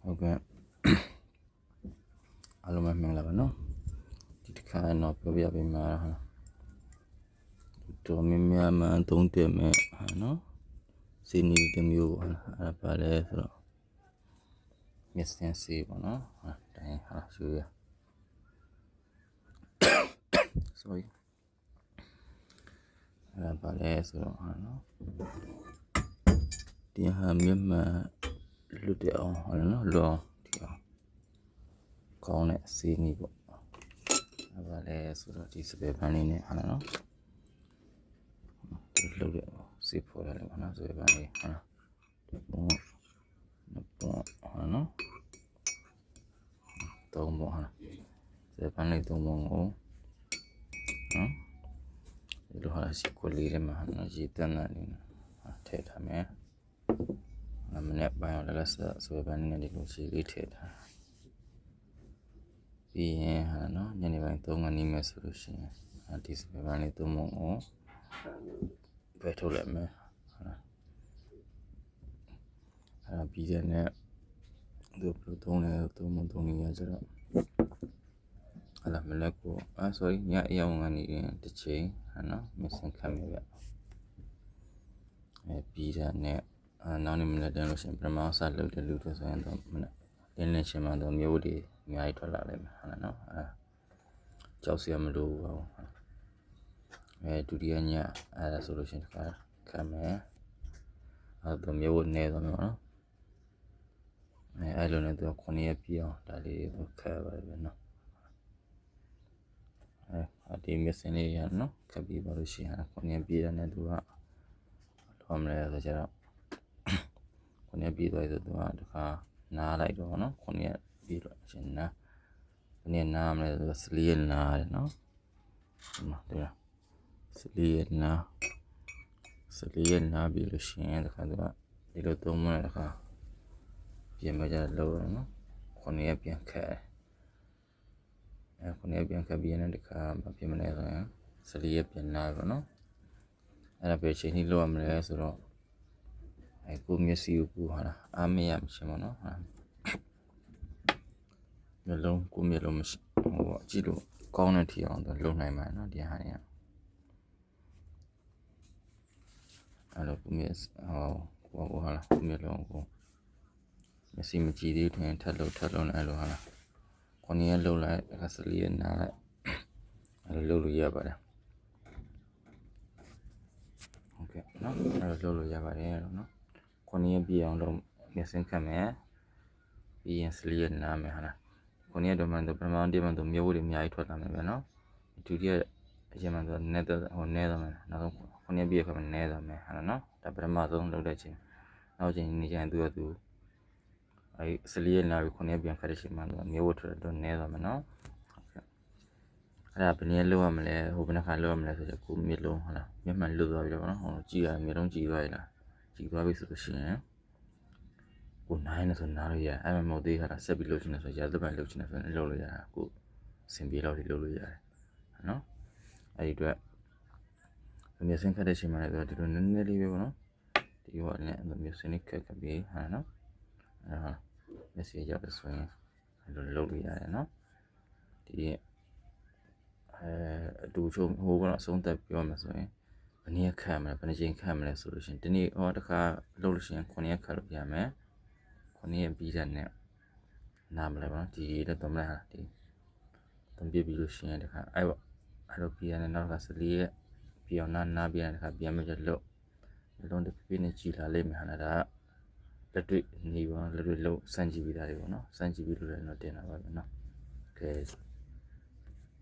Okay. အားလုံးပဲမင်္ဂလာပါနော်ဒီတစ်ခါတော့ပြောပြပေးမှာဟာတော်များများမှသုံးတယ်မဲ့ဟာနော်စီနီတစ်မျိုးဟာအဲ့ပါလဲဆိုတော့မျက်စင်စီပေါ့နော်ဟာတိုင်းဟာရှူရ sorry အဲ့ပါလဲဆိုတော့ဟာနော်ဒီဟာမျက်မှန်လွတ်တဲ့အောင်ဟာနော်လောဒီအောင်ကောင်းတဲ့စီနီပေါ့အဲ့ပါလဲဆိုတော့ဒီစပယ်ပန်းလေးနဲ့ဟာနော်ဒီလုပ်တဲ့စီပေါ်ရတယ်ဟာနော်စပယ်ပန်းလေးဟာပုံဟာနော်သုံးပုံဟာစပယ်ပန်းလေးသုံးပုံကိုနော်ဒီလိုဟာစီကိုလေးထဲမှာဟာနော်ရေတန်းတာလေးထည့်ထားမယ်မနေ့ပိုင်းတော့လည်းစပယ်ပန်းလေးနဲ့ဒီလိုရေလေးထည့်ထားပြီးရင်ဟာနော်ညနေပိုင်း3 နာရီမယ်ဆိုလို့ရှိရင်ဒီစပယ်ပန်းလေးသုံးပုံကိုဘယ်ထုတ်လိုက်မယ်ပြီးတဲ့နဲ့သူဘယ်လိုသုံးလဲသုံးနေရကြတော့ဟာလာမလက်ကိုsorry ညအယောင်ကနေတစ်ချိန်ဟာနော်မစင်ခံရပြပြီးတဲ့နဲ့နောက်နေ့မလက်တန်းလို့ရှိရင်ပထမဆက်လုပ်တဲ့လူတွေဆိုရင်တော့မနေ့လင်းရှင်မှတော့မျိုးတွေအများကြီးထွက်လာလိမ့်မယ်ဟာနော်ကြောက်စရာမလိုဘူးဒုတိယညအဲ့ဒါဆိုလို့ရှိရင်တခါခံမယ်တော့မျိုးနေတော့နော်အဲ့လိုနဲ့သူ9ရက်ပြအောင်ဒါလေးသူခက်ပါတယ်ဗျနော်ဒီမစင်းလေးရနော်ခက်ပြီးပါလို့ရှိရင်9ရက်ပြတဲ့နဲ့သူတော့မလဲဆိုကြတော့9ရက်ပြသွားဆိုသူတခါနားလိုက်တော့နော်9ရက်ပြတော့ရှင်နားဘယ်နဲ့နားမလဲဆို14ရက်နားတယ်နော်ဒီမှာ14ရက်နားပြီလို့ရှိရင်တခါသူဒီလိုသုံးမလဲတခါပြင်မကြလို့နော်9ရက်ပြန်ခက်9ရက်ပြန်ခက်ပြီးရင်တခါမပြင်မလဲဆိုရင်14ရက်ပြန်နားပေါ့နော်အဲ့ဒါပဲချိန်ကြီးလောက်ရမလဲဆိုတော့ကိုမျက်စိကိုဟာအားမရမချင်းပေါ့နော်မျိုးလုံးကိုမျိုးလုံးမရှိကြည့်လို့ကောင်းတဲ့ထီအောင်တော့လုံနိုင်မှာနော်ဒီဟာနေအဲ့လိုကိုမျက်ကိုဟာကိုမျိုးလုံးကိုမျက်စိမကြည့်သေးတယ်ထပ်လို့အဲ့လိုဟာ9ရက်လှုပ်လိုက်အခါ14ရက်နားလိုက်အဲ့လိုလှုပ်လို့ရပါတယ်โอเคနော်အဲ့လိုလှုပ်လို့ရပါတယ်နော်9ရက်ပြည့်အောင်လုပ်မျက်စင်းခတ်မယ်ပြီးရင်14ရက်နားမယ်ဟာ9ရက်တော့မှတော့ပထမတစ်မှတော့မျိုးတွေအများကြီးထွက်လာမယ်ဗျနော်ဒုတိယအရင်မှတော့နဲတော့မယ်နောက်ဆုံး9ရက်ပြည့်ခါမှနဲတော့မယ်ဟာနော်ဒါပထမဆုံးလုပ်တဲ့ချိန်နောက်ချိန်နေကြရင်သူ14ရက်နားပြီး9ရက်ပြန်ခတ်တဲ့ချိန်မှတော့မျိုးထွက်တော့နဲတော့မယ်နော်အဲ့ဒါဘယ်နည်းလုပ်ရမလဲဘယ်နှခါလုပ်ရမလဲဆိုတော့ကိုမျက်လုံးဟုတ်လားမျက်မှန်လွတ်သွားပြီတော့နော်ကြည့်ရမျက်လုံးကြည့်သွားရလားကြည့်သွားပြီဆိုလို့ရှိရင်ကိုနိုင်နေဆိုနားလို့ရအဲ့မဟုတ်သေးတာဆက်ပြီးလုပ်ချင်တယ်ဆိုရာသပန်လုပ်ချင်တယ်ဆိုရင်လုပ်လို့ရတာကိုအဆင်ပြေတော့ဒီလုပ်လို့ရတယ်နော်အဲ့ဒီအတွက်မျက်စင်းခတ်တဲ့ချိန်မှာလည်းဒီလိုနည်းနည်းလေးပဲပေါ့နော်ဒီဟောနဲ့မျက်စင်းလေးခတ်ပြီးဟာနော်အဲ့ဟာမျက်စိရောက်တဲ့ဆိုရင်အဲ့လိုလုပ်လို့ရတယ်နော်ဒီအတူချုံဟိုကတော့အဆုံးသက်ပြောမှဆိုရင်ဘယ်နည်းခတ်မလဲဘယ်နှချိန်ခတ်မလဲဆိုလို့ရှိရင်ဒီနေ့တခါလုပ်လို့ရှိရင်9ရက်ခတ်လို့ရမယ်9ရက်ပြီးတဲ့နဲ့နားမလဲပါဒီတော့တော့မလားဒီသုံးပြပြီးလို့ရှိရင်တခါအဲ့လိုပြီးရတဲ့နောက်က14ရက်ပြီးအောင်နားပြီးရတဲ့တခါပြန်မကြလို့လုံးတစ်ပြည့်နဲ့ကြည်လာလိမ့်မယ်ဟာဒါလက်တွေ့နေပါလက်တွေ့လုံးစမ်းကြည့်ပြီးသားတွေပေါ့နော်စမ်းကြည့်ပြီးလို့လည်းတော့တင်တာပါပဲနော်ကဲ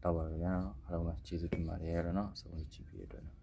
တော့ပါဗျာအားလုံးပဲကျေးဇူးတင်ပါတယ်နော်အဆုံးကြည့်ပြီးရတဲ့အတွက်